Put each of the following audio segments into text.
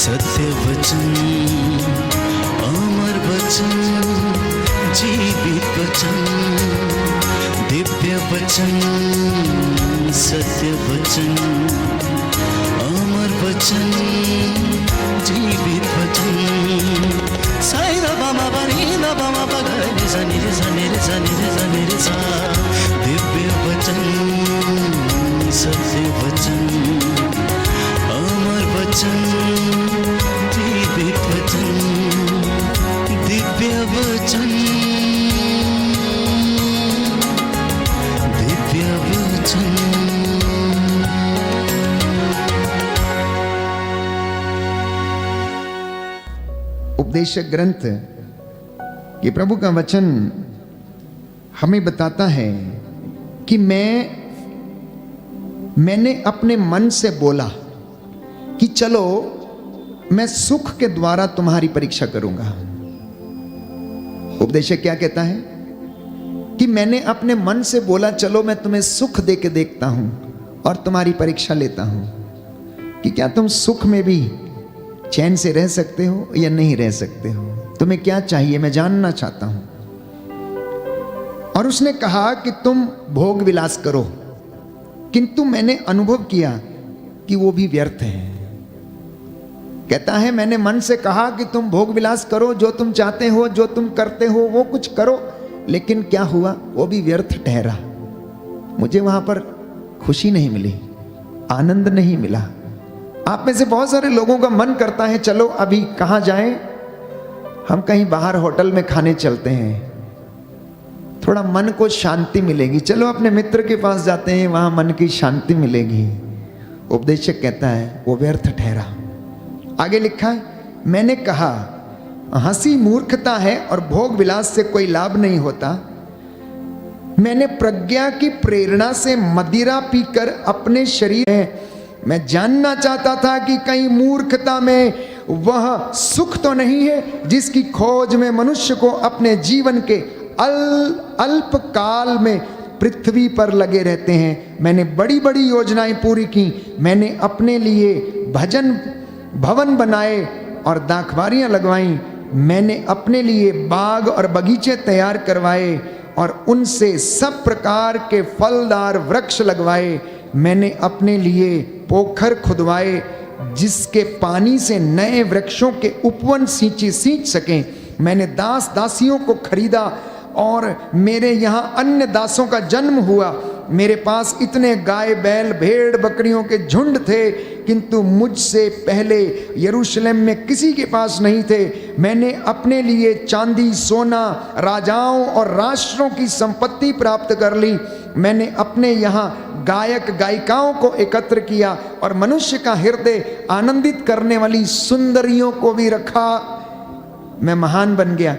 सत्य वचन, अमर वचन, जीवित वचन, दिव्य वचन, सत्य वचन, अमर वचन, जीवित वचन। साई दा बामा बनी दा बामा बगरे रे सा नी रे सा नी रे सा नी रे सा नी रे सा। दिव्य वचन, सत्य वचन, अमर वचन, जीवित वचन, दिव्य वचन, दिव्य वचन। उपदेशक ग्रंथ ये प्रभु का वचन हमें बताता है कि मैंने अपने मन से बोला कि चलो मैं सुख के द्वारा तुम्हारी परीक्षा करूंगा। उपदेशक क्या कहता है कि मैंने अपने मन से बोला चलो मैं तुम्हें सुख दे के देखता हूं और तुम्हारी परीक्षा लेता हूं कि क्या तुम सुख में भी चैन से रह सकते हो या नहीं रह सकते हो, तुम्हें क्या चाहिए, मैं जानना चाहता हूं। और उसने कहा कि तुम भोग विलास करो, किंतु मैंने अनुभव किया कि वो भी व्यर्थ है। कहता है मैंने मन से कहा कि तुम भोग विलास करो, जो तुम चाहते हो, जो तुम करते हो वो कुछ करो, लेकिन क्या हुआ, वो भी व्यर्थ ठहरा। मुझे वहां पर खुशी नहीं मिली, आनंद नहीं मिला। आप में से बहुत सारे लोगों का मन करता है चलो अभी कहाँ जाएं, हम कहीं बाहर होटल में खाने चलते हैं, थोड़ा मन को शांति मिलेगी, चलो अपने मित्र के पास जाते हैं, वहां मन की शांति मिलेगी। उपदेशक कहता है वो व्यर्थ ठहरा। आगे लिखा है मैंने कहा हंसी मूर्खता है और भोग विलास से कोई लाभ नहीं होता। मैंने प्रज्ञा की प्रेरणा से मदिरा पीकर अपने शरीर में मैं जानना चाहता था कि कहीं मूर्खता में वह सुख तो नहीं है जिसकी खोज में मनुष्य को अपने जीवन के अल्प काल में पृथ्वी पर लगे रहते हैं। मैंने बड़ी बड़ी योजनाएं पूरी की, मैंने अपने लिए भजन भवन बनाए और दाखबारियां लगवाई, मैंने अपने लिए बाग और बगीचे तैयार करवाए और उनसे सब प्रकार के फलदार वृक्ष लगवाए। मैंने अपने लिए पोखर खुदवाए जिसके पानी से नए वृक्षों के उपवन सींच सकें। मैंने दास दासियों को खरीदा और मेरे यहाँ अन्य दासों का जन्म हुआ। मेरे पास इतने गाय बैल भेड़ बकरियों के झुंड थे, किंतु मुझसे पहले यरूशलेम में किसी के पास नहीं थे। मैंने अपने लिए चांदी सोना राजाओं और राष्ट्रों की संपत्ति प्राप्त कर ली। मैंने अपने यहाँ गायक गायिकाओं को एकत्र किया और मनुष्य का हृदय आनंदित करने वाली सुंदरियों को भी रखा। मैं महान बन गया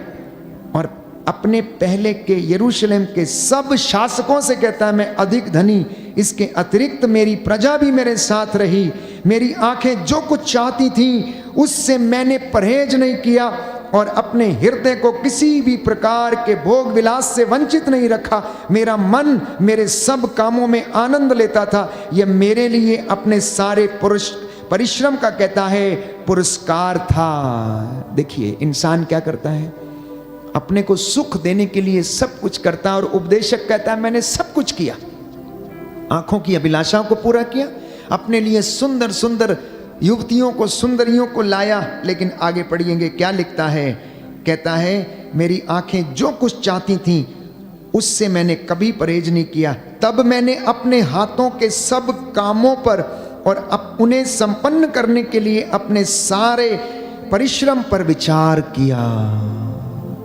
और अपने पहले के यरूशलेम के सब शासकों से कहता है मैं अधिक धनी। इसके अतिरिक्त मेरी प्रजा भी मेरे साथ रही। मेरी आंखें जो कुछ चाहती थीं उससे मैंने परहेज नहीं किया और अपने हृदय को किसी भी प्रकार के भोग विलास से वंचित नहीं रखा। मेरा मन मेरे सब कामों में आनंद लेता था। यह मेरे लिए अपने सारे परिश्रम का कहता है पुरस्कार था। देखिए इंसान क्या करता है, अपने को सुख देने के लिए सब कुछ करता है। और उपदेशक कहता है मैंने सब कुछ किया, आंखों की अभिलाषाओं को पूरा किया, अपने लिए सुंदर सुंदर युवतियों को सुंदरियों को लाया। लेकिन आगे पढ़िएंगे क्या लिखता है, कहता है मेरी आंखें जो कुछ चाहती थीं उससे मैंने कभी परहेज नहीं किया। तब मैंने अपने हाथों के सब कामों पर और उन्हें संपन्न करने के लिए अपने सारे परिश्रम पर विचार किया।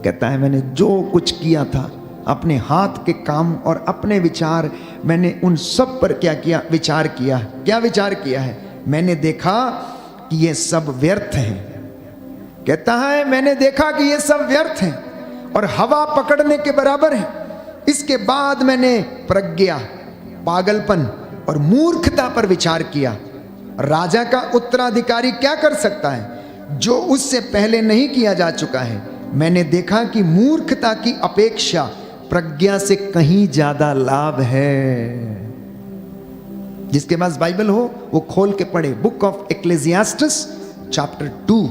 कहता है मैंने जो कुछ किया था अपने हाथ के काम और अपने विचार, मैंने उन सब पर क्या किया, विचार किया। क्या विचार किया है, मैंने देखा कि ये सब व्यर्थ हैं। कहता है मैंने देखा कि ये सब व्यर्थ हैं और हवा पकड़ने के बराबर हैं। इसके बाद मैंने प्रज्ञा, पागलपन और मूर्खता पर विचार किया। राजा का उत्तराधिकारी क्या कर सकता है जो उससे पहले नहीं किया जा चुका है। मैंने देखा कि मूर्खता की अपेक्षा प्रज्ञा से कहीं ज्यादा लाभ है। जिसके पास बाइबल हो वो खोल के पढ़े, book of Ecclesiastes chapter 2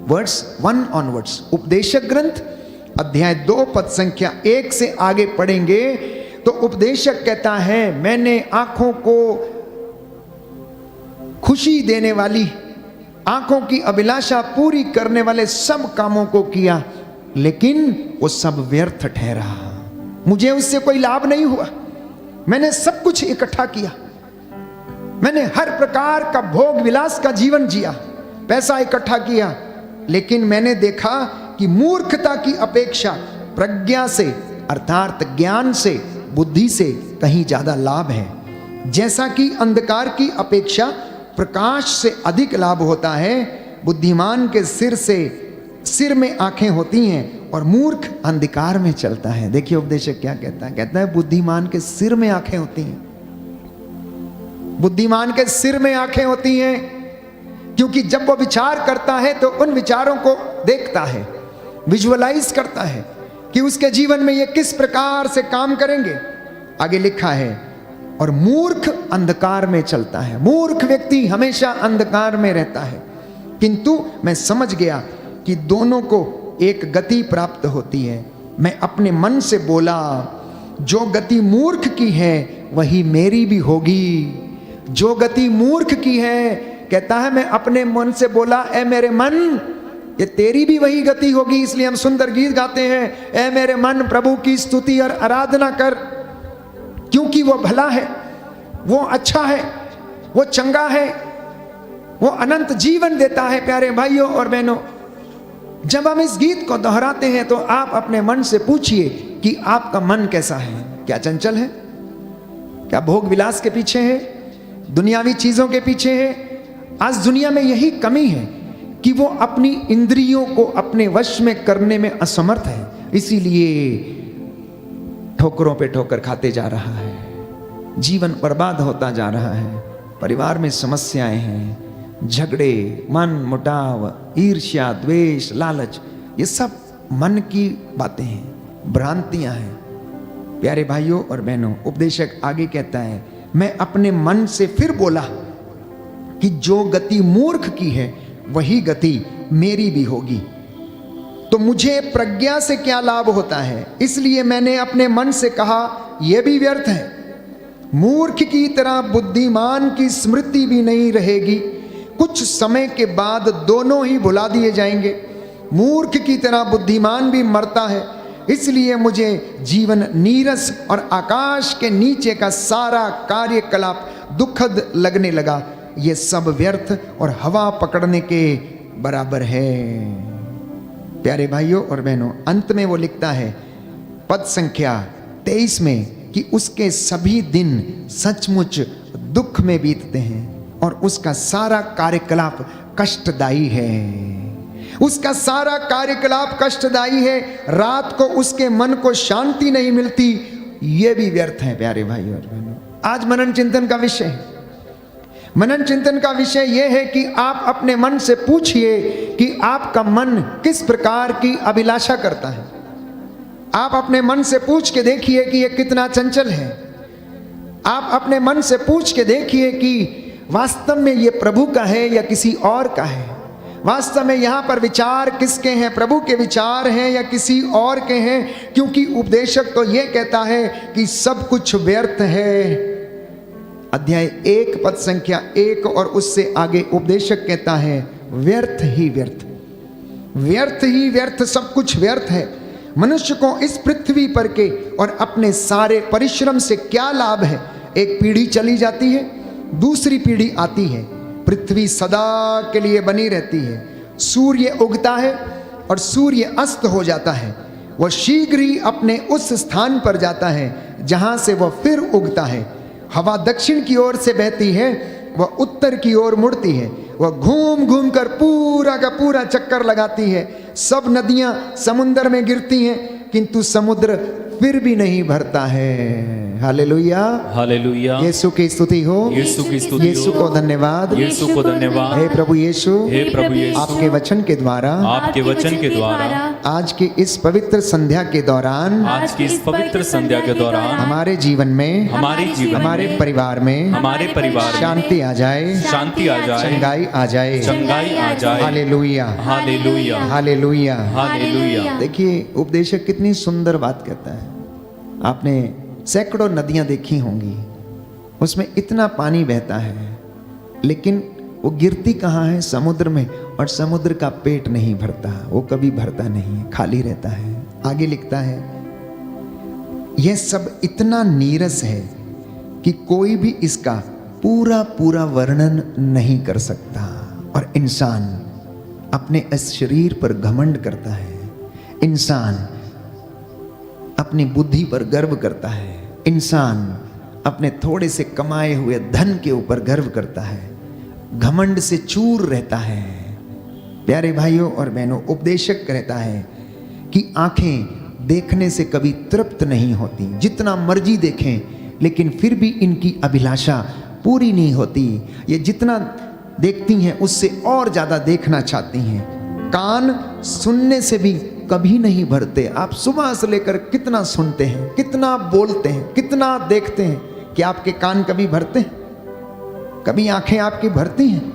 verse 1 onwards, उपदेशक ग्रंथ अध्याय 2 पद संख्या 1 से आगे पढ़ेंगे तो उपदेशक कहता है, मैंने आंखों को खुशी देने वाली, आंखों की अभिलाषा पूरी करने वाले सब कामों को किया, लेकिन वो सब व्यर्थ ठहरा। मुझे उससे कोई लाभ नहीं हुआ। मैंने सब कुछ इकट्ठा किया, मैंने हर प्रकार का भोग विलास का जीवन जिया, पैसा इकट्ठा किया, लेकिन मैंने देखा कि मूर्खता की अपेक्षा प्रज्ञा से अर्थात ज्ञान से, बुद्धि से कहीं ज्यादा लाभ है। जैसा कि अंधकार की अपेक्षा प्रकाश से अधिक लाभ होता है, बुद्धिमान के सिर में आंखें होती हैं और मूर्ख अंधकार में चलता है। देखिए उपदेशक क्या कहता है, कहता है बुद्धिमान के सिर में आंखें होती हैं, बुद्धिमान के सिर में आंखें होती हैं, क्योंकि जब वो विचार करता है तो उन विचारों को देखता है, विजुअलाइज करता है कि उसके जीवन में ये किस प्रकार से काम करेंगे। आगे लिखा है, और मूर्ख अंधकार में चलता है। मूर्ख व्यक्ति हमेशा अंधकार में रहता है, किंतु मैं समझ गया कि दोनों को एक गति प्राप्त होती है। मैं अपने मन से बोला, जो गति मूर्ख की है वही मेरी भी होगी। जो गति मूर्ख की है, कहता है मैं अपने मन से बोला, ए मेरे मन, ये तेरी भी वही गति होगी। इसलिए हम सुंदर गीत गाते हैं, ए मेरे मन प्रभु की स्तुति और आराधना कर, क्योंकि वो भला है, वो अच्छा है, वो चंगा है, वो अनंत जीवन देता है। प्यारे भाइयों और बहनों, जब हम इस गीत को दोहराते हैं तो आप अपने मन से पूछिए कि आपका मन कैसा है। क्या चंचल है? क्या भोग विलास के पीछे है? दुनियावी चीजों के पीछे है? आज दुनिया में यही कमी है कि वो अपनी इंद्रियों को अपने वश में करने में असमर्थ है, इसीलिए ठोकरों पे ठोकर खाते जा रहा है, जीवन बर्बाद होता जा रहा है, परिवार में समस्याएं हैं, झगड़े, मन मुटाव, ईर्ष्या, द्वेष, लालच, ये सब मन की बातें हैं, भ्रांतियां हैं। प्यारे भाइयों और बहनों, उपदेशक आगे कहता है, मैं अपने मन से फिर बोला कि जो गति मूर्ख की है वही गति मेरी भी होगी, तो मुझे प्रज्ञा से क्या लाभ होता है। इसलिए मैंने अपने मन से कहा, यह भी व्यर्थ है। मूर्ख की तरह बुद्धिमान की स्मृति भी नहीं रहेगी, कुछ समय के बाद दोनों ही भुला दिए जाएंगे। मूर्ख की तरह बुद्धिमान भी मरता है, इसलिए मुझे जीवन नीरस और आकाश के नीचे का सारा कार्यकलाप दुखद लगने लगा। ये सब व्यर्थ और हवा पकड़ने के बराबर है। प्यारे भाइयों और बहनों, अंत में वो लिखता है पद संख्या 23 में कि उसके सभी दिन सचमुच दुख में बीतते हैं और उसका सारा कार्यकलाप कष्टदायी है। उसका सारा कार्यकलाप कष्टदायी है, रात को उसके मन को शांति नहीं मिलती, ये भी व्यर्थ है। प्यारे भाइयों और बहनों, आज मनन चिंतन का विषय है। मनन चिंतन का विषय यह है कि आप अपने मन से पूछिए कि आपका मन किस प्रकार की अभिलाषा करता है। आप अपने मन से पूछ के देखिए कि यह कितना चंचल है। आप अपने मन से पूछ के देखिए कि वास्तव में ये प्रभु का है या किसी और का है। वास्तव में यहाँ पर विचार किसके हैं, प्रभु के विचार हैं या किसी और के हैं, क्योंकि उपदेशक तो ये कहता है कि सब कुछ व्यर्थ है। अध्याय 1 पद संख्या 1 और उससे आगे उपदेशक कहता है, व्यर्थ ही व्यर्थ, व्यर्थ ही व्यर्थ, सब कुछ व्यर्थ है। मनुष्य को इस पृथ्वी पर के और अपने सारे परिश्रम से क्या लाभ है। एक पीढ़ी चली जाती है, दूसरी पीढ़ी आती है, पृथ्वी सदा के लिए बनी रहती है। सूर्य उगता है और सूर्य अस्त हो जाता है, वह शीघ्र ही अपने उस स्थान पर जाता है जहां से वह फिर उगता है। हवा दक्षिण की ओर से बहती है, वह उत्तर की ओर मुड़ती है, वह घूम घूम कर पूरा का पूरा चक्कर लगाती है। सब नदियां समुद्र में गिरती हैं, किंतु समुद्र फिर भी नहीं भरता है। Hallelujah, hallelujah. यीशु की स्तुति हो, यीशु की स्तुति हो, यीशु को धन्यवाद, यीशु को धन्यवाद। हे प्रभु यीशु, हे प्रभु यीशु, आपके वचन के द्वारा आपके वचन के द्वारा आज की इस पवित्र संध्या के दौरान आज की इस पवित्र संध्या के दौरान हमारे जीवन में, हमारे परिवार में शांति आ जाए, शांति आ जाए, चंगाई आ जाए, चंगाई आ जाए। Hallelujah, hallelujah, hallelujah, hallelujah. देखिए उपदेशक कितनी सुंदर बात कहता है। आपने सैकड़ों नदियां देखी होंगी, उसमें इतना पानी बहता है, लेकिन वो गिरती कहाँ है? समुद्र में। और समुद्र का पेट नहीं भरता, वो कभी भरता नहीं, खाली रहता है। आगे लिखता है, यह सब इतना नीरस है कि कोई भी इसका पूरा पूरा वर्णन नहीं कर सकता। और इंसान अपने इस शरीर पर घमंड करता है, इंसान अपनी बुद्धि पर गर्व करता है, इंसान अपने थोड़े से कमाए हुए धन के ऊपर गर्व करता है, घमंड से चूर रहता है। प्यारे भाइयों और बहनों, उपदेशक कहता है कि आंखें देखने से कभी तृप्त नहीं होती, जितना मर्जी देखें, लेकिन फिर भी इनकी अभिलाषा पूरी नहीं होती। ये जितना देखती हैं उससे और ज़्यादा देखना चाहती हैं। कान सुनने से भी कभी नहीं भरते। आप सुबह से लेकर कितना सुनते हैं, कितना बोलते हैं, कितना देखते हैं, कि आपके कान कभी भरते हैं? कभी आंखें आपकी भरती हैं?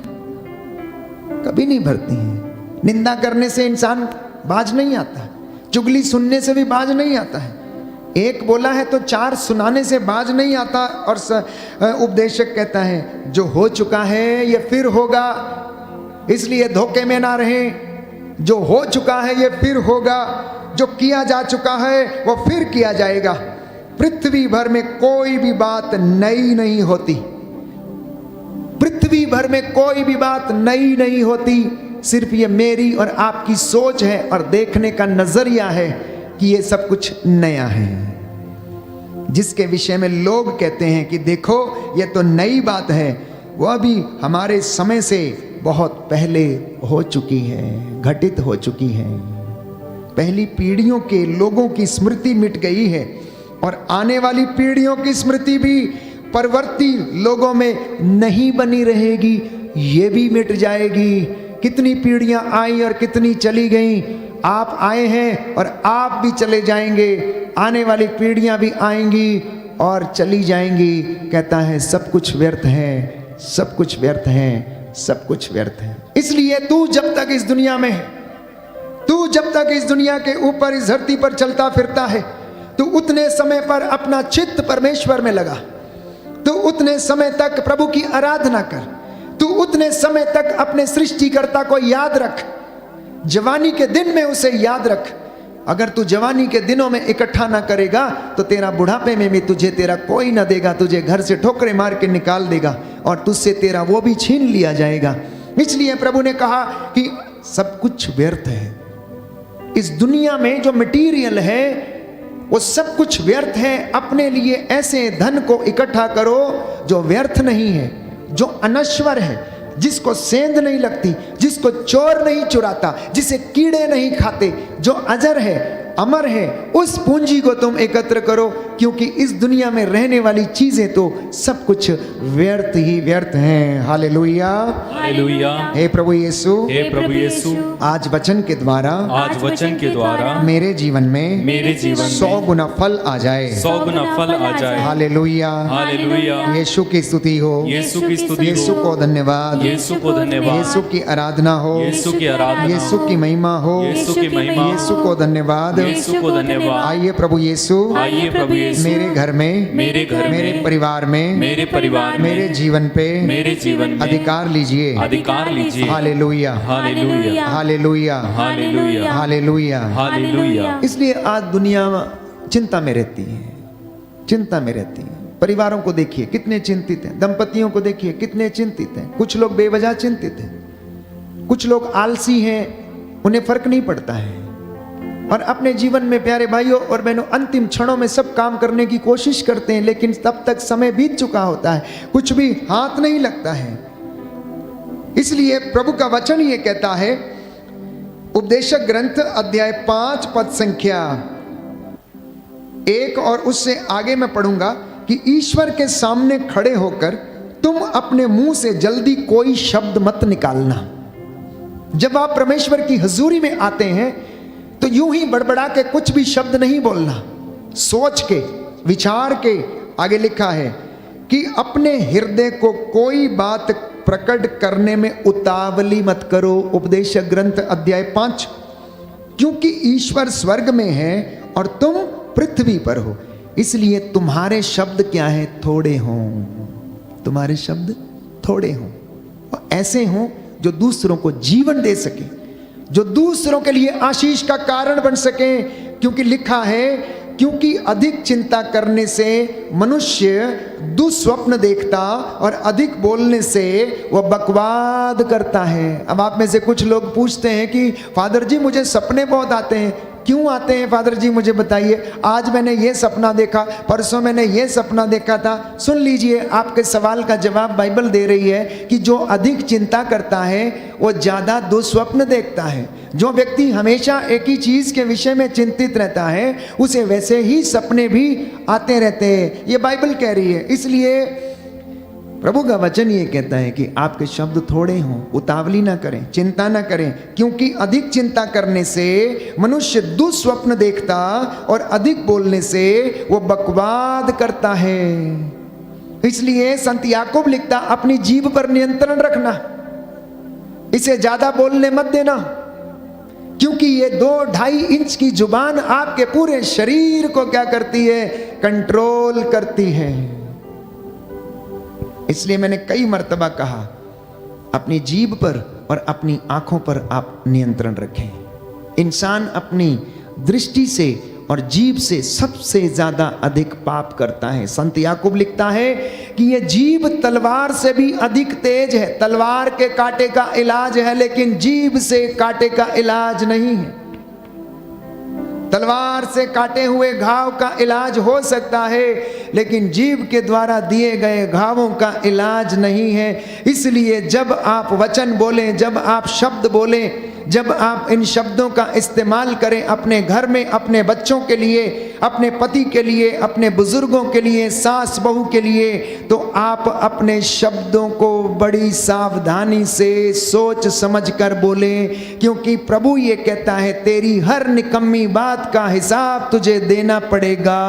कभी नहीं भरती हैं। निंदा करने से इंसान बाज नहीं आता, चुगली सुनने से भी बाज नहीं आता है। एक बोला है तो चार सुनाने से बाज नहीं आता। और उपदेशक कहता है, जो हो चुका है ये फिर होगा, इसलिए धोखे में ना रहें। जो हो चुका है ये फिर होगा, जो किया जा चुका है वो फिर किया जाएगा। पृथ्वी भर में कोई भी बात नई नहीं होती, पृथ्वी भर में कोई भी बात नई नहीं होती। सिर्फ ये मेरी और आपकी सोच है और देखने का नजरिया है कि ये सब कुछ नया है। जिसके विषय में लोग कहते हैं कि देखो ये तो नई बात है, वो अभी हमारे समय से बहुत पहले हो चुकी है, घटित हो चुकी है। पहली पीढ़ियों के लोगों की स्मृति मिट गई है और आने वाली पीढ़ियों की स्मृति भी परवर्ती लोगों में नहीं बनी रहेगी, ये भी मिट जाएगी। कितनी पीढ़ियां आई और कितनी चली गई। आप आए हैं और आप भी चले जाएंगे, आने वाली पीढ़ियां भी आएंगी और चली जाएंगी। कहता है सब कुछ व्यर्थ है, सब कुछ व्यर्थ है, सब कुछ व्यर्थ है। इसलिए तू जब तक इस दुनिया में है, तू जब तक इस दुनिया के ऊपर इस धरती पर चलता फिरता है, तू उतने समय पर अपना चित्त परमेश्वर में लगा। तू उतने समय तक प्रभु की आराधना कर, तू उतने समय तक अपने सृष्टिकर्ता को याद रख। जवानी के दिन में उसे याद रख। अगर तू जवानी के दिनों में इकट्ठा ना करेगा तो तेरा बुढ़ापे में भी तुझे तेरा कोई ना देगा, तुझे घर से ठोकरे मार के निकाल देगा और तुझसे तेरा वो भी छीन लिया जाएगा। इसलिए प्रभु ने कहा कि सब कुछ व्यर्थ है। इस दुनिया में जो मटीरियल है वो सब कुछ व्यर्थ है। अपने लिए ऐसे धन को इकट्ठा करो जो व्यर्थ नहीं है, जो अनश्वर है, जिसको सेंध नहीं लगती, जिसको चोर नहीं चुराता, जिसे कीड़े नहीं खाते, जो अजर है, अमर है। उस पूंजी को तुम एकत्र करो, क्योंकि इस दुनिया में रहने वाली चीजें तो सब कुछ व्यर्थ ही व्यर्थ हैं। Hallelujah, hallelujah. हे प्रभु यीशु, हे प्रभु यीशु, आज वचन के द्वारा, आज वचन के द्वारा मेरे जीवन में, मेरे जीवन 100 गुना फल आ जाए। 100 गुना फल आ जाए। Hallelujah, hallelujah. यीशु की स्तुति हो, यीशु की स्तुति यीशु हो, को धन्यवाद, यीशु को धन्यवाद, यीशु की आराधना हो, यीशु की आराधना, यीशु की महिमा हो, यीशु की महिमा, यीशु को धन्यवाद। यीशु को धन्यवाद। आइए प्रभु यीशु, आइए प्रभु यीशु, मेरे घर में, मेरे घर मेरे में, परिवार में, मेरे परिवार में, मेरे जीवन पे मेरे जीवन में अधिकार लीजिए। अधिकार लीजिए। Hallelujah, hallelujah, hallelujah, hallelujah, hallelujah. Hallelujah. इसलिए आज दुनिया चिंता में रहती है, चिंता में रहती है। परिवारों को देखिए कितने चिंतित हैं, दंपतियों को देखिए कितने चिंतित हैं। कुछ लोग बेवजह चिंतित हैं, कुछ लोग आलसी हैं, उन्हें फर्क नहीं पड़ता है और अपने जीवन में प्यारे भाइयों और बहनों अंतिम क्षणों में सब काम करने की कोशिश करते हैं, लेकिन तब तक समय बीत चुका होता है, कुछ भी हाथ नहीं लगता है। इसलिए प्रभु का वचन ये कहता है, उपदेशक ग्रंथ अध्याय 5 पद संख्या 1 और उससे आगे मैं पढ़ूंगा कि ईश्वर के सामने खड़े होकर तुम अपने मुंह से जल्दी कोई शब्द मत निकालना। जब आप परमेश्वर की हजूरी में आते हैं तो यूं ही बड़बड़ा के कुछ भी शब्द नहीं बोलना, सोच के विचार के। आगे लिखा है कि अपने हृदय को कोई बात प्रकट करने में उतावली मत करो। उपदेशक ग्रंथ अध्याय 5। क्योंकि ईश्वर स्वर्ग में है और तुम पृथ्वी पर हो, इसलिए तुम्हारे शब्द क्या है? थोड़े हों। तुम्हारे शब्द थोड़े हों और ऐसे हों जो दूसरों को जीवन दे सके, जो दूसरों के लिए आशीष का कारण बन सके। क्योंकि लिखा है, क्योंकि अधिक चिंता करने से मनुष्य दुस्वप्न देखता और अधिक बोलने से वह बकवाद करता है। अब आप में से कुछ लोग पूछते हैं कि फादर जी मुझे सपने बहुत आते हैं। क्यों आते हैं फादर जी, मुझे बताइए। आज मैंने ये सपना देखा, परसों मैंने ये सपना देखा था। सुन लीजिए, आपके सवाल का जवाब बाइबल दे रही है कि जो अधिक चिंता करता है वो ज़्यादा दुस्वप्न देखता है। जो व्यक्ति हमेशा एक ही चीज़ के विषय में चिंतित रहता है उसे वैसे ही सपने भी आते रहते हैं, ये बाइबल कह रही है। इसलिए प्रभु का वचन ये कहता है कि आपके शब्द थोड़े हों, उतावली ना करें, चिंता ना करें। क्योंकि अधिक चिंता करने से मनुष्य दुस्वप्न देखता और अधिक बोलने से वो बकवाद करता है। इसलिए संत याकूब लिखता, अपनी जीभ पर नियंत्रण रखना, इसे ज्यादा बोलने मत देना। क्योंकि ये 2-2.5 इंच की जुबान आपके पूरे शरीर को क्या करती है? कंट्रोल करती है। इसलिए मैंने कई मर्तबा कहा, अपनी जीभ पर और अपनी आंखों पर आप नियंत्रण रखें। इंसान अपनी दृष्टि से और जीभ से सबसे ज्यादा अधिक पाप करता है। संत याकूब लिखता है कि ये जीभ तलवार से भी अधिक तेज है। तलवार के कांटे का इलाज है, लेकिन जीभ से कांटे का इलाज नहीं है। तलवार से काटे हुए घाव का इलाज हो सकता है, लेकिन जीभ के द्वारा दिए गए घावों का इलाज नहीं है। इसलिए जब आप वचन बोलें, जब आप शब्द बोलें, जब आप इन शब्दों का इस्तेमाल करें अपने घर में, अपने बच्चों के लिए, अपने पति के लिए, अपने बुजुर्गों के लिए, सास बहू के लिए, तो आप अपने शब्दों को बड़ी सावधानी से सोच समझ कर बोलें। क्योंकि प्रभु ये कहता है, तेरी हर निकम्मी बात का हिसाब तुझे देना पड़ेगा।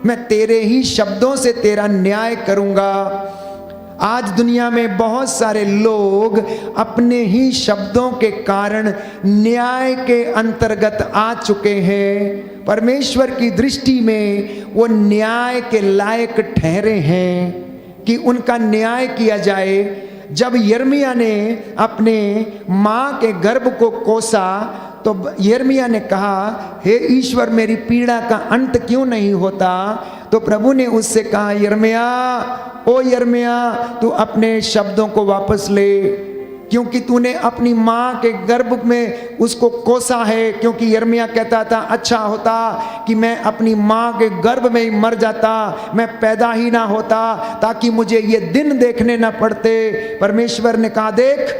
मैं तेरे ही शब्दों से तेरा न्याय करूंगा। आज दुनिया में बहुत सारे लोग अपने ही शब्दों के कारण न्याय के अंतर्गत आ चुके हैं। परमेश्वर की दृष्टि में वो न्याय के लायक ठहरे हैं कि उनका न्याय किया जाए। जब यिर्मयाह ने अपने माँ के गर्भ को कोसा तो यिर्मयाह ने कहा, हे ईश्वर, मेरी पीड़ा का अंत क्यों नहीं होता? तो प्रभु ने उससे कहा, यिर्मयाह, ओ यिर्मयाह, तू अपने शब्दों को वापस ले, क्योंकि तूने अपनी माँ के गर्भ में उसको कोसा है। क्योंकि यिर्मयाह कहता था, अच्छा होता कि मैं अपनी माँ के गर्भ में ही मर जाता, मैं पैदा ही ना होता, ताकि मुझे ये दिन देखने ना पड़ते। परमेश्वर ने कहा, देख,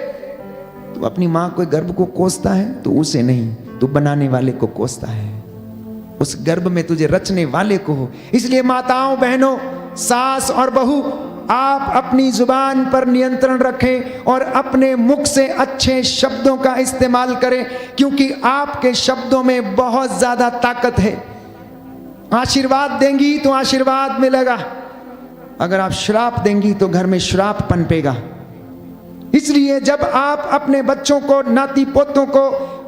तू अपनी माँ के गर्भ को कोसता है तो उसे नहीं, तू बनाने वाले को कोसता है। उस गर्भ में तुझे रचने वाले को हो। इसलिए माताओं, बहनों, सास और बहू, आप अपनी जुबान पर नियंत्रण रखें और अपने मुख से अच्छे शब्दों का इस्तेमाल करें, क्योंकि आपके शब्दों में बहुत ज्यादा ताकत है। आशीर्वाद देंगी तो आशीर्वाद मिलेगा, अगर आप श्राप देंगी तो घर में श्राप पनपेगा। इसलिए जब आप अपने बच्चों को, नाती पोतों को,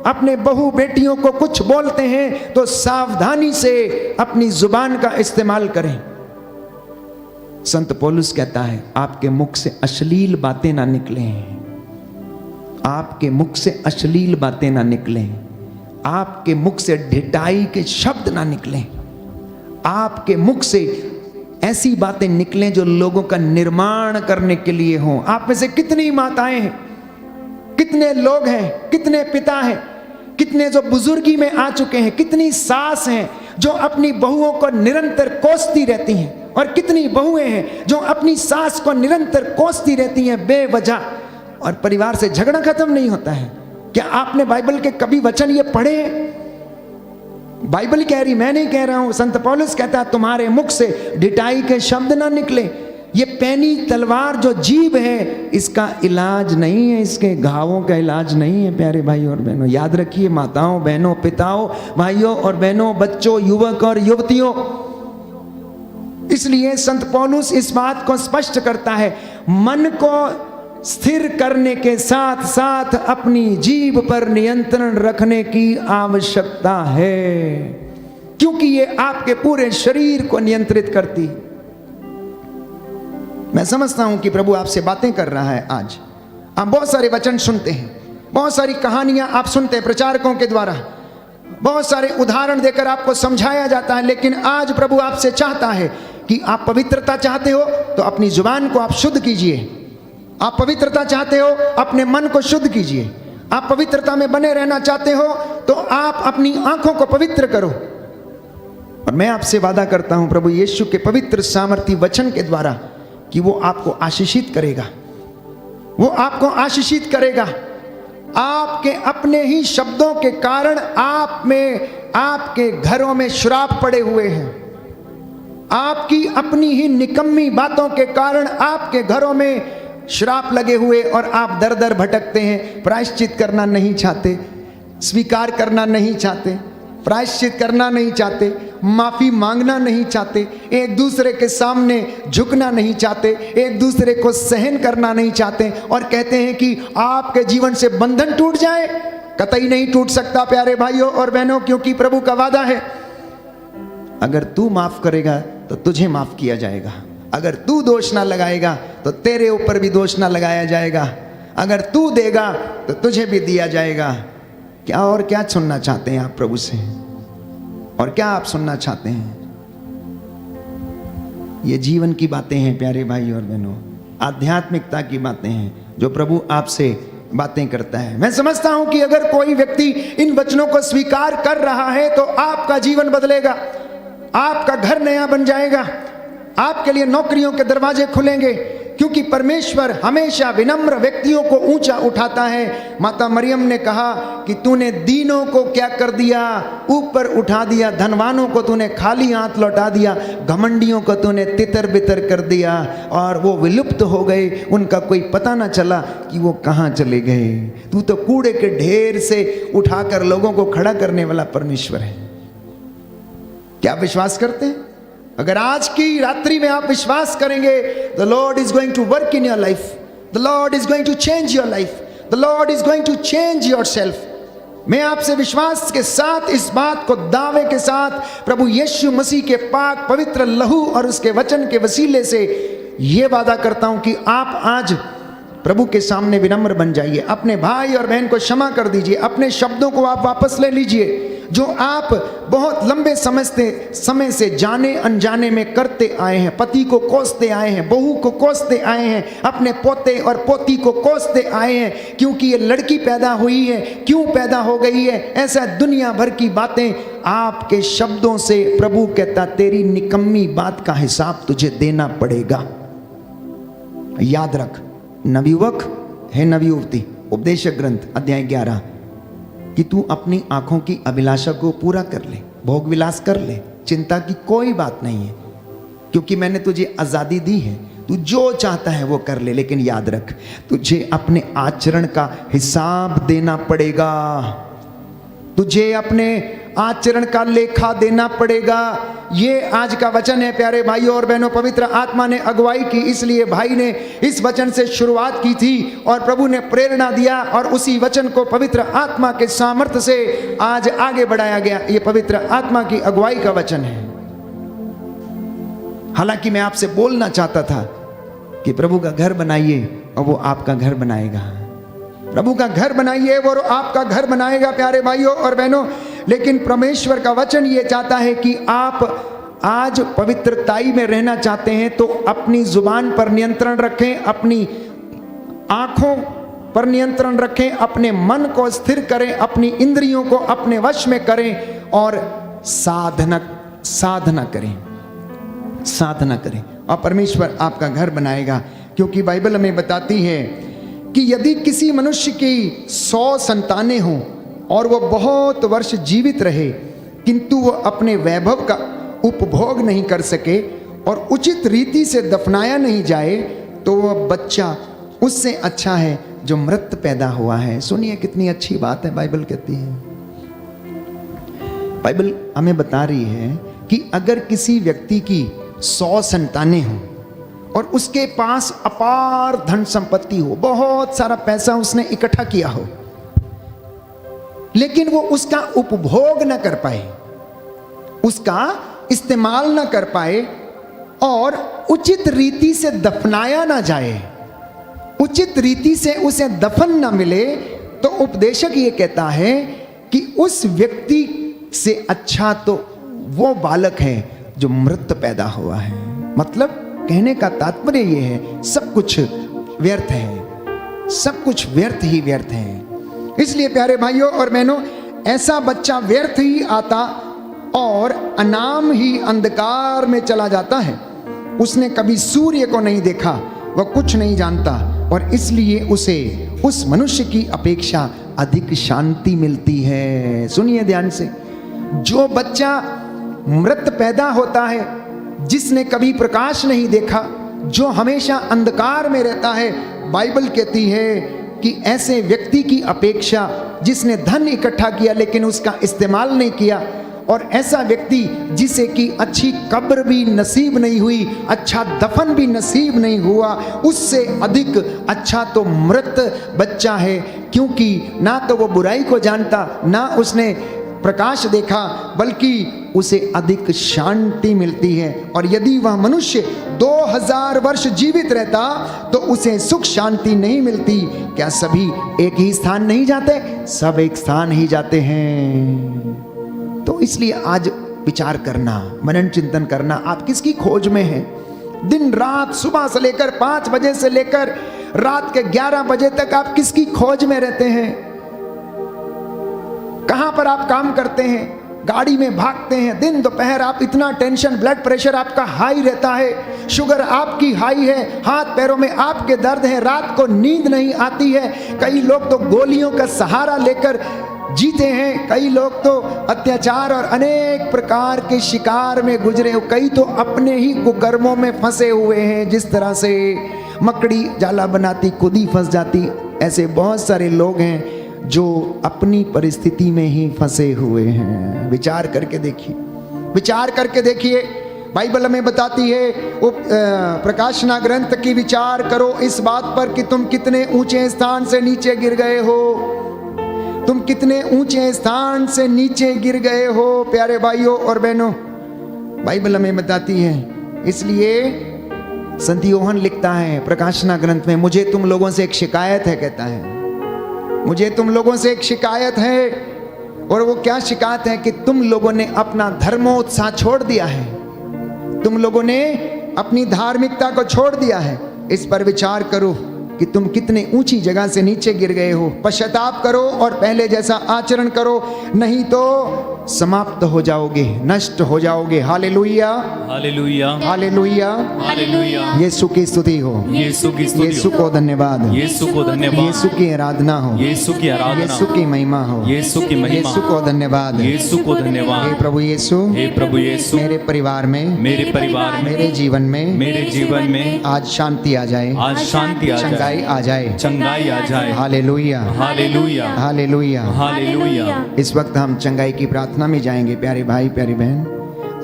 अपने बहू बेटियों को कुछ बोलते हैं तो सावधानी से अपनी जुबान का इस्तेमाल करें। संत पौलुस कहता है, आपके मुख से अश्लील बातें ना निकलें, आपके मुख से अश्लील बातें ना निकलें, आपके मुख से ढिठाई के शब्द ना निकलें, आपके मुख से ऐसी बातें निकलें जो लोगों का निर्माण करने के लिए हों। आप में से कितनी माताएं हैं, कितने लोग हैं, कितने पिता हैं, कितने जो बुजुर्गी में आ चुके हैं, कितनी सास हैं जो अपनी बहुओं को निरंतर कोसती रहती हैं, और कितनी बहुएं हैं जो अपनी सास को निरंतर कोसती रहती हैं बेवजह, और परिवार से झगड़ा खत्म नहीं होता है। क्या आपने बाइबल के कभी वचन ये पढ़े हैं? बाइबल कह रही, मैं नहीं कह रहा हूं। संत पौलुस कहता है, तुम्हारे मुख से ढिठाई के शब्द ना निकले। ये पैनी तलवार जो जीभ है, इसका इलाज नहीं है, इसके घावों का इलाज नहीं है प्यारे भाई और बहनों। याद रखिए माताओं, बहनों, पिताओं, भाइयों और बहनों, बच्चों, युवक और युवतियों। इसलिए संत पौलुस इस बात को स्पष्ट करता है, मन को स्थिर करने के साथ साथ अपनी जीभ पर नियंत्रण रखने की आवश्यकता है, क्योंकि ये आपके पूरे शरीर को नियंत्रित करती। मैं समझता हूं कि प्रभु आपसे बातें कर रहा है। आज आप बहुत सारे वचन सुनते हैं, बहुत सारी कहानियां आप सुनते हैं प्रचारकों के द्वारा, बहुत सारे उदाहरण देकर आपको समझाया जाता है, लेकिन आज प्रभु आपसे चाहता है कि आप पवित्रता चाहते हो तो अपनी जुबान को आप शुद्ध कीजिए। आप पवित्रता चाहते हो, अपने मन को शुद्ध कीजिए। आप पवित्रता में बने रहना चाहते हो तो आप अपनी आंखों को पवित्र करो। और मैं आपसे वादा करता हूं प्रभु यीशु के पवित्र सामर्थी वचन के द्वारा कि वो आपको आशीषित करेगा, वो आपको आशीषित करेगा। आपके अपने ही शब्दों के कारण आप में, आपके घरों में श्राप पड़े हुए हैं। आपकी अपनी ही निकम्मी बातों के कारण आपके घरों में श्राप लगे हुए और आप दर दर भटकते हैं। प्रायश्चित करना नहीं चाहते, स्वीकार करना नहीं चाहते, प्रायश्चित करना नहीं चाहते, माफी मांगना नहीं चाहते, एक दूसरे के सामने झुकना नहीं चाहते, एक दूसरे को सहन करना नहीं चाहते, और कहते हैं कि आपके जीवन से बंधन टूट जाए। कतई नहीं टूट सकता प्यारे भाइयों और बहनों, क्योंकि प्रभु का वादा है, अगर तू माफ करेगा तो तुझे माफ किया जाएगा। अगर तू दोष ना लगाएगा तो तेरे ऊपर भी दोष ना लगाया जाएगा। अगर तू देगा तो तुझे भी दिया जाएगा। क्या और क्या सुनना चाहते हैं आप प्रभु से? और क्या आप सुनना चाहते हैं? ये जीवन की बातें हैं प्यारे भाई और बहनों, आध्यात्मिकता की बातें हैं जो प्रभु आपसे बातें करता है। मैं समझता हूं कि अगर कोई व्यक्ति इन वचनों को स्वीकार कर रहा है तो आपका जीवन बदलेगा, आपका घर नया बन जाएगा, आपके लिए नौकरियों के दरवाजे खुलेंगे, क्योंकि परमेश्वर हमेशा विनम्र व्यक्तियों को ऊंचा उठाता है। माता मरियम ने कहा कि तूने दीनों को क्या कर दिया, ऊपर उठा दिया, धनवानों को तूने खाली हाथ लौटा दिया, घमंडियों को तूने तितर बितर कर दिया, और वो विलुप्त हो गए, उनका कोई पता ना चला कि वो कहाँ चले गए। तू तो कूड़े के ढेर से उठाकर लोगों को खड़ा करने वाला परमेश्वर है। क्या विश्वास करते हैं? अगर आज की रात्रि में आप विश्वास करेंगे, the Lord is going to work in your life, the Lord is going to change your life, the Lord is going to change your self. मैं आपसे विश्वास के साथ इस बात को दावे के साथ प्रभु यीशु मसीह के पाक पवित्र लहू और उसके वचन के वसीले से यह वादा करता हूं कि आप आज प्रभु के सामने विनम्र बन जाइए, अपने भाई और बहन को क्षमा कर दीजिए, अपने शब्दों को आप वापस ले लीजिए जो आप बहुत लंबे समय से जाने अनजाने में करते आए हैं। पति को कोसते आए हैं, बहू को कोसते आए हैं, अपने पोते और पोती को कोसते आए हैं, क्योंकि ये लड़की पैदा हुई है, क्यों पैदा हो गई है, ऐसा दुनिया भर की बातें आपके शब्दों से प्रभु कहता तेरी निकम्मी बात का हिसाब तुझे देना पड़ेगा। याद रख नवयुवक है, नवयुवती, उपदेशक ग्रंथ अध्याय 11 कि तू अपनी आंखों की अभिलाषा को पूरा कर ले, भोग विलास कर ले, चिंता की कोई बात नहीं है, क्योंकि मैंने तुझे आजादी दी है, तू जो चाहता है वो कर ले। लेकिन याद रख तुझे अपने आचरण का हिसाब देना पड़ेगा, तुझे अपने आचरण का लेखा देना पड़ेगा। ये आज का वचन है प्यारे भाइयों और बहनों। पवित्र आत्मा ने अगुवाई की, इसलिए भाई ने इस वचन से शुरुआत की थी और प्रभु ने प्रेरणा दिया और उसी वचन को पवित्र आत्मा के सामर्थ्य से आज आगे बढ़ाया गया। ये पवित्र आत्मा की अगुवाई का वचन है। हालांकि मैं आपसे बोलना चाहता था कि प्रभु का घर बनाइए और वो आपका घर बनाएगा। प्रभु का घर बनाइए वो आपका घर बनाएगा प्यारे भाइयों और बहनों। लेकिन परमेश्वर का वचन ये चाहता है कि आप आज पवित्रताई में रहना चाहते हैं तो अपनी जुबान पर नियंत्रण रखें, अपनी आंखों पर नियंत्रण रखें, अपने मन को स्थिर करें, अपनी इंद्रियों को अपने वश में करें और साधना करें और परमेश्वर आपका घर बनाएगा। क्योंकि बाइबल हमें बताती है कि यदि किसी मनुष्य की 100 संतानें हों और वो बहुत वर्ष जीवित रहे किंतु वो अपने वैभव का उपभोग नहीं कर सके, और उचित रीति से दफनाया नहीं जाए तो वह बच्चा उससे अच्छा है जो मृत पैदा हुआ है। सुनिए कितनी अच्छी बात है, बाइबल कहती है। बाइबल हमें बता रही है कि अगर किसी व्यक्ति की 100 संतानें हों और उसके पास अपार धन संपत्ति हो, बहुत सारा पैसा उसने इकट्ठा किया हो, लेकिन वो उसका उपभोग न कर पाए, उसका इस्तेमाल न कर पाए और उचित रीति से दफनाया ना जाए, उचित रीति से उसे दफन न मिले, तो उपदेशक ये कहता है कि उस व्यक्ति से अच्छा तो वो बालक है जो मृत पैदा हुआ है। मतलब कहने का तात्पर्य ये है, सब कुछ व्यर्थ है, सब कुछ व्यर्थ ही व्यर्थ है। इसलिए प्यारे भाइयों और बहनों, ऐसा बच्चा व्यर्थ ही आता और अनाम ही अंधकार में चला जाता है। उसने कभी सूर्य को नहीं देखा, वह कुछ नहीं जानता और इसलिए उसे उस मनुष्य की अपेक्षा अधिक शांति मिलती है। सुनिए ध्यान से, जो बच्चा मृत पैदा होता है, जिसने कभी प्रकाश नहीं देखा, जो हमेशा अंधकार में रहता है, बाइबल कहती है कि ऐसे व्यक्ति की अपेक्षा जिसने धन इकट्ठा किया लेकिन उसका इस्तेमाल नहीं किया, और ऐसा व्यक्ति जिसे कि अच्छी कब्र भी नसीब नहीं हुई, अच्छा दफन भी नसीब नहीं हुआ, उससे अधिक अच्छा तो मृत बच्चा है। क्योंकि ना तो वो बुराई को जानता, ना उसने प्रकाश देखा, बल्कि उसे अधिक शांति मिलती है। और यदि वह मनुष्य 2000 वर्ष जीवित रहता तो उसे सुख शांति नहीं मिलती। क्या सभी एक ही स्थान नहीं जाते? सब एक स्थान ही जाते हैं। तो इसलिए आज विचार करना, मनन चिंतन करना, आप किसकी खोज में हैं? दिन रात सुबह से लेकर 5 बजे से लेकर रात के 11 बजे तक आप किसकी खोज में रहते हैं? कहां पर आप काम करते हैं? गाड़ी में भागते हैं, दिन दोपहर आप इतना टेंशन, ब्लड प्रेशर आपका हाई रहता है, शुगर आपकी हाई है, हाथ पैरों में आपके दर्द है, रात को नींद नहीं आती है। कई लोग तो गोलियों का सहारा लेकर जीते हैं, कई लोग तो अत्याचार और अनेक प्रकार के शिकार में गुजरे, कई तो अपने ही कुकर्मों में फंसे हुए हैं। जिस तरह से मकड़ी जाला बनाती खुद ही फंस जाती, ऐसे बहुत सारे लोग हैं जो अपनी परिस्थिति में ही फंसे हुए हैं। विचार करके देखिए, विचार करके देखिए। बाइबल हमें बताती है, वो प्रकाशना ग्रंथ की विचार करो इस बात पर कि तुम कितने ऊंचे स्थान से नीचे गिर गए हो, तुम कितने ऊंचे स्थान से नीचे गिर गए हो प्यारे भाइयों और बहनों। बाइबल हमें बताती है। इसलिए संत यूहन्ना लिखता है प्रकाशना ग्रंथ में, मुझे तुम लोगों से एक शिकायत है, कहता है मुझे तुम लोगों से एक शिकायत है। और वो क्या शिकायत है? कि तुम लोगों ने अपना धर्मोत्साह छोड़ दिया है, तुम लोगों ने अपनी धार्मिकता को छोड़ दिया है। इस पर विचार करो कि तुम कितने ऊंची जगह से नीचे गिर गए हो। पश्चाताप करो और पहले जैसा आचरण करो, नहीं तो समाप्त हो जाओगे, नष्ट हो जाओगे। Hallelujah, hallelujah, hallelujah, hallelujah. यीशु की स्तुति हो, यीशु की स्तुति यीशु को धन्यवाद, यीशु को धन्यवाद, यीशु की आराधना हो, यीशु की आराधना, यीशु की महिमा हो, यीशु की महिमा, यीशु को धन्यवाद, यीशु को धन्यवाद। हे प्रभु यीशु, हे प्रभु यीशु, मेरे परिवार में, मेरे परिवार में, मेरे जीवन में, मेरे जीवन में आज शांति आ जाए, आज शांति आ चंगाई जाए, आ जाए, चंगाई आ जाए। Hallelujah, hallelujah, hallelujah. हालेलुया। इस वक्त हम चंगाई की प्रार्थना में जाएंगे। प्यारे भाई प्यारी बहन,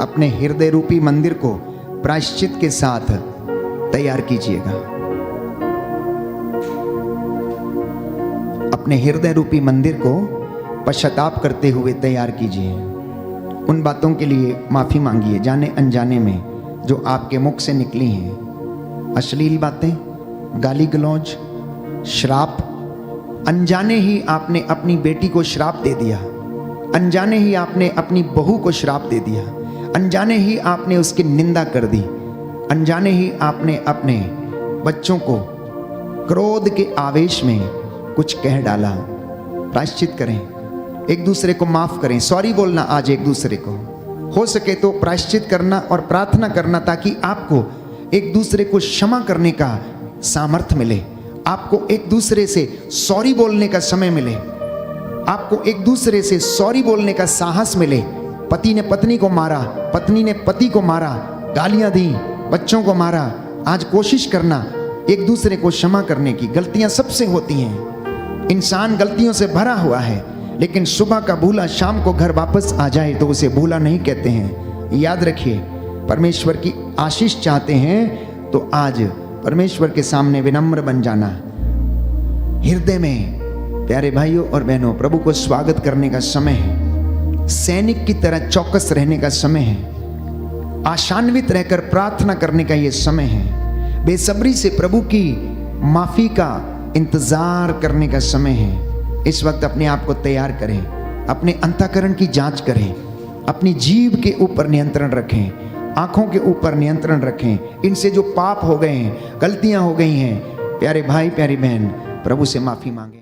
अपने हृदय रूपी मंदिर को प्रायश्चित के साथ तैयार कीजिएगा। अपने हृदय रूपी मंदिर को पश्चाताप करते हुए तैयार कीजिए। उन बातों के लिए माफी मांगिए जाने अनजाने में जो आपके मुख से निकली हैं। अश्लील बातें, गाली गलौज, श्राप। अनजाने ही आपने अपनी बेटी को श्राप दे दिया, अनजाने ही आपने अपनी बहू को श्राप दे दिया, अनजाने ही आपने उसकी निंदा कर दी, अनजाने ही आपने अपने बच्चों को क्रोध के आवेश में कुछ कह डाला। प्रायश्चित करें, एक दूसरे को माफ करें, सॉरी बोलना आज एक दूसरे को। हो सके तो प्रायश्चित करना और प्रार्थना करना ताकि आपको एक दूसरे को क्षमा करने का सामर्थ्य मिले, आपको एक दूसरे से सॉरी बोलने का समय मिले, आपको एक दूसरे से सॉरी बोलने का साहस मिले। पति ने पत्नी को मारा, पत्नी ने पति को मारा, गालियां दी, बच्चों को मारा। आज कोशिश करना एक दूसरे को क्षमा करने की। गलतियां सबसे होती हैं, इंसान गलतियों से भरा हुआ है, लेकिन सुबह का भूला शाम को घर वापस आ जाए तो उसे भूला नहीं कहते हैं। याद रखिए, परमेश्वर की आशीष चाहते हैं तो आज परमेश्वर के सामने विनम्र बन जाना। हृदय में प्यारे भाइयों और बहनों, प्रभु को स्वागत करने का समय है। सैनिक की तरह चौकस रहने का समय है। आशान्वित रहकर प्रार्थना करने का यह समय है। बेसब्री से प्रभु की माफी का इंतजार करने का समय है। इस वक्त अपने आप को तैयार करें, अपने अंतःकरण की जांच करें, अपनी जीभ के ऊपर नियंत्रण रखें, आंखों के ऊपर नियंत्रण रखें। इनसे जो पाप हो गए हैं, गलतियां हो गई हैं, प्यारे भाई प्यारी बहन, प्रभु से माफी मांगे।